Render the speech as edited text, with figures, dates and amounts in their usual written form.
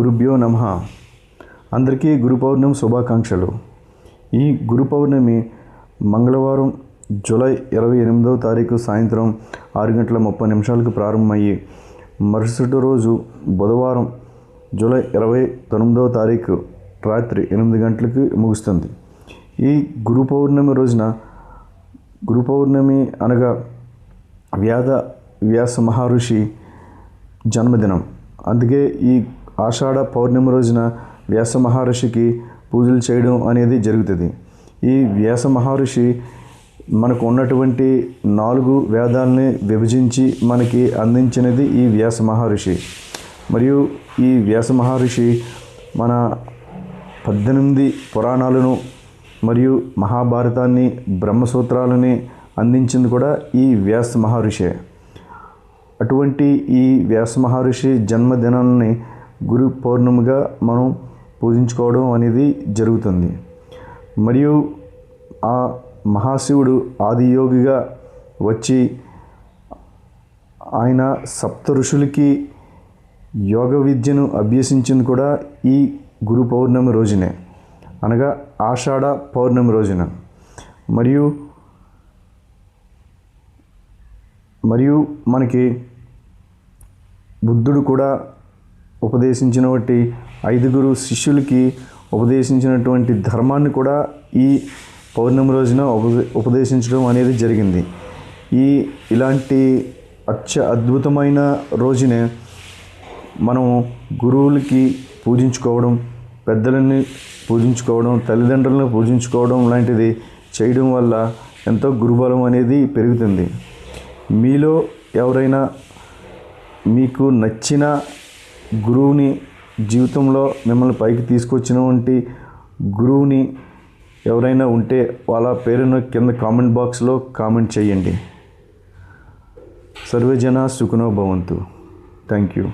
గురుభ్యో నమః. అందరికీ గురు పౌర్ణమి శుభాకాంక్షలు. ఈ గురు పౌర్ణమి మంగళవారం జూలై 28వ తారీఖు సాయంత్రం 6:30 ప్రారంభమయ్యి మరుసటి రోజు బుధవారం జూలై 29వ తారీఖు రాత్రి 8 గంటలకు ముగుస్తుంది. ఈ గురు పౌర్ణమి రోజున గురు పౌర్ణమి అనగా వ్యాస మహర్షి జన్మదినం. అందుకే ఈ ఆషాఢ పౌర్ణమి రోజున వ్యాస మహర్షికి పూజలు చేయడం అనేది జరుగుతుంది. ఈ వ్యాస మహర్షి మనకు ఉన్నటువంటి 4 వేదాలని విభజించి మనకి అందించినది ఈ వ్యాస మహర్షి. మరియు ఈ వ్యాస మహర్షి మన 18 పురాణాలను మరియు మహాభారతాన్ని, బ్రహ్మసూత్రాలని అందించింది కూడా ఈ వ్యాస మహర్షే. అటువంటి ఈ వ్యాస మహర్షి జన్మదినాన్ని గురు పౌర్ణమిగా మనం పూజించుకోవడం అనేది జరుగుతుంది. మరియు ఆ మహాశివుడు ఆదియోగిగా వచ్చి ఆయన సప్త ఋషులకి యోగ విద్యను అభ్యసించింది కూడా ఈ గురు పౌర్ణమి రోజునే, అనగా ఆషాఢ పౌర్ణమి రోజున. మరియు మనకి బుద్ధుడు కూడా ఉపదేశించినటువంటి 5 శిష్యులకి ఉపదేశించినటువంటి ధర్మాన్ని కూడా ఈ పౌర్ణమి రోజున ఉపదేశించడం అనేది జరిగింది. ఇలాంటి అద్భుతమైన రోజునే మనం గురువులకి పూజించుకోవడం, పెద్దలని పూజించుకోవడం, తల్లిదండ్రులను పూజించుకోవడం లాంటిది చేయడం వల్ల ఎంతో గురుబలం అనేది పెరుగుతుంది. మీలో ఎవరైనా మీకు నచ్చిన గురువుని, జీవితంలో మిమ్మల్ని పైకి తీసుకొచ్చినటువంటి గురువుని ఎవరైనా ఉంటే వాళ్ళ పేరును కింద కామెంట్ బాక్స్లో కామెంట్ చేయండి. సర్వే జన సుఖినో భవంతు. Thank you.